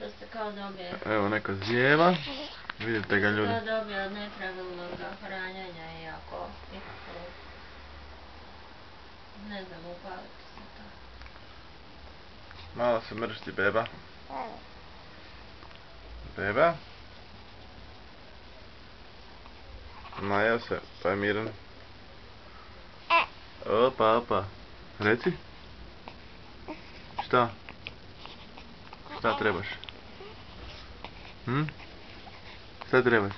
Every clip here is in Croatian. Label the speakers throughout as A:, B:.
A: To se kao dobije.
B: Evo neko zijeva. Vidite ga ljudi.
A: To se kao dobije od nepravilnog hranjenja i ako ne znam, upaliti se to.
B: Malo se mršti beba. Beba. Najeo se, pa je miran. Opa, opa. Reci. Šta? Šta trebaš? Šta trebaš?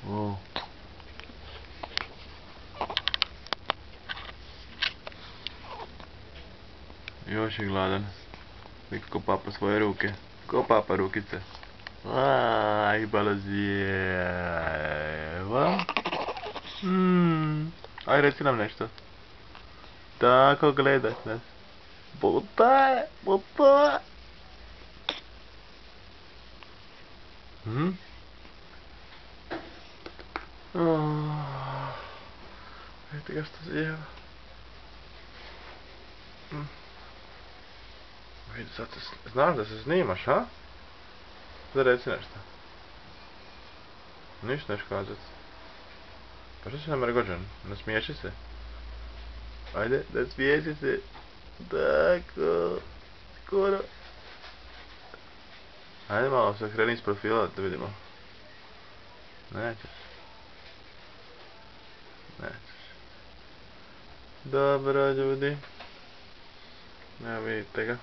B: O. Još je gladan. Vidi ko papa svoje ruke. Ko papa rukice. Aj, bala zijeva. Aj, reci nam nešto. Tako gledaš nas. Buta, buta. Vidite ga što zijeva. Vidi, sad znaš da se snimaš, a? Da reci nešto. Ništa neš kazat. Pa što si namrgođen? Nasmiješi se? Ajde, nasmiješi se. Tako. Skoro. Ajde malo se kreni iz profila da vidimo. Nećeš. Nećeš. Dobro ljudi. Evo vidite ga.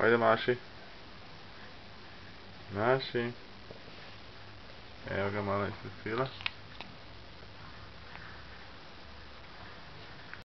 B: Ajde maši. Maši. Evo ga malo iz profila.